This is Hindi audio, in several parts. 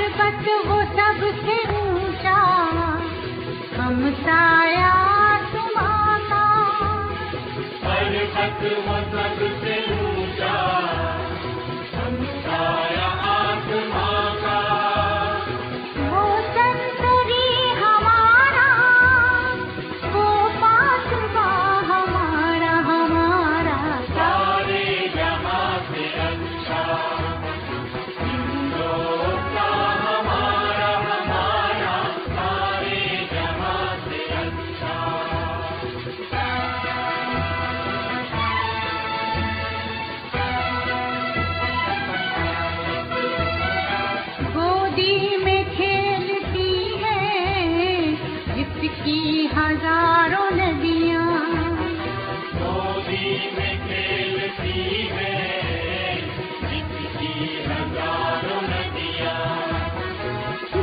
पर्वत वो सबसे ऊंचा, हम साया तुम्हारा। पर्वत वो सबसे ऊंचा, हम साया आसमां का। वो संतरी हमारा, वो पासवा हमारा हमारा। सारे जहां से अच्छा हिंदुस्तान हमारा हमारा, सारे जहां से अच्छा। गोदी में खेलती है जिसकी हजारों नदियां। गोदी में खेलती है जिसकी हजारों नदियां।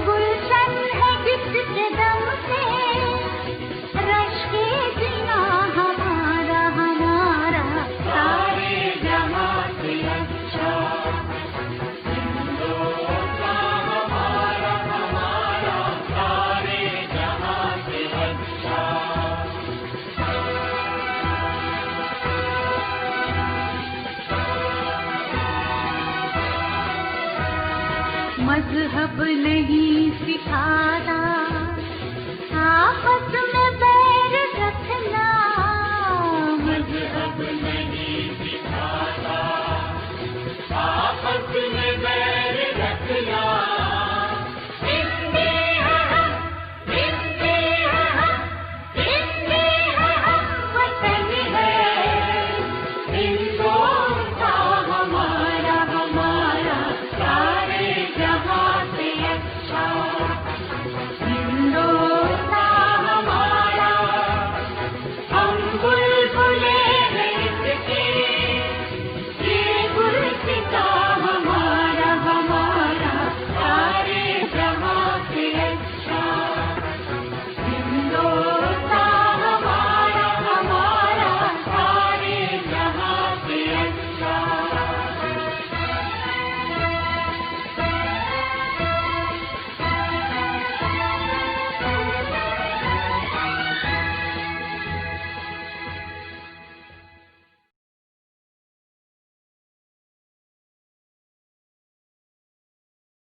गुलशन है जिसके दम से रश्के जिया हमारा हमारा। सारे जहां से अच्छा हिंदुस्तान हमारा हमारा, सारे जहां से अच्छा। मजहब नहीं सिखाता, आपस में